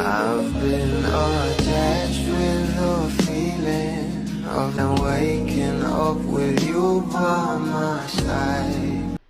I've been attached with the feeling of waking up with you by my side.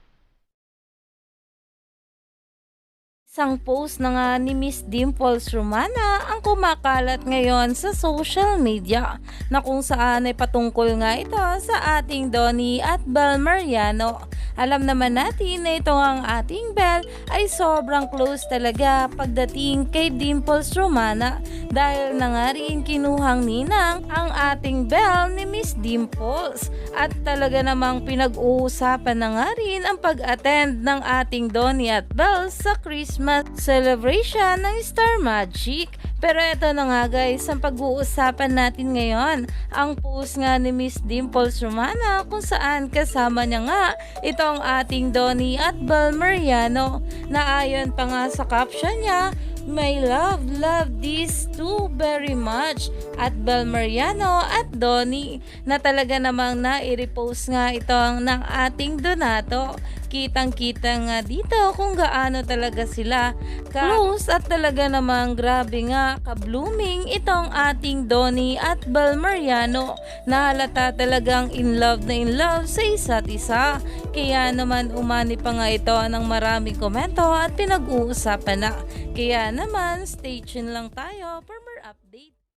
Isang post na nga ni Miss Dimples Romana ang kumakalat ngayon sa social media na kung saan ay patungkol nga ito sa ating Donnie at Bel Mariano. Alam naman natin na ito ang ating Bel ay sobrang close talaga pagdating kay Dimples Romana dahil na nga rin kinuhang ninang ang ating Bel ni Miss Dimples at talaga namang pinag-uusapan na nga rin ang pag-attend ng ating Donnie at Bel sa Christmas celebration ng Star Magic. Pero ito na nga guys, ang pag-uusapan natin ngayon, ang post nga ni Miss Dimples Romana kung saan kasama niya nga itong ating Donnie at Bel Mariano na ayon pa nga sa caption niya, "My love these two very much" at Bel Mariano at Donnie na talaga namang nai-repost nga itong ng ating Donato. Kitang-kita nga dito kung gaano talaga sila ka-close at talaga namang grabe nga ka-blooming itong ating Donnie at Bel Mariano na halata talagang in love sa isa't isa. Kaya naman umani pa nga ito ng maraming komento at pinag-uusapan na. Kaya naman stay tuned lang tayo for more update.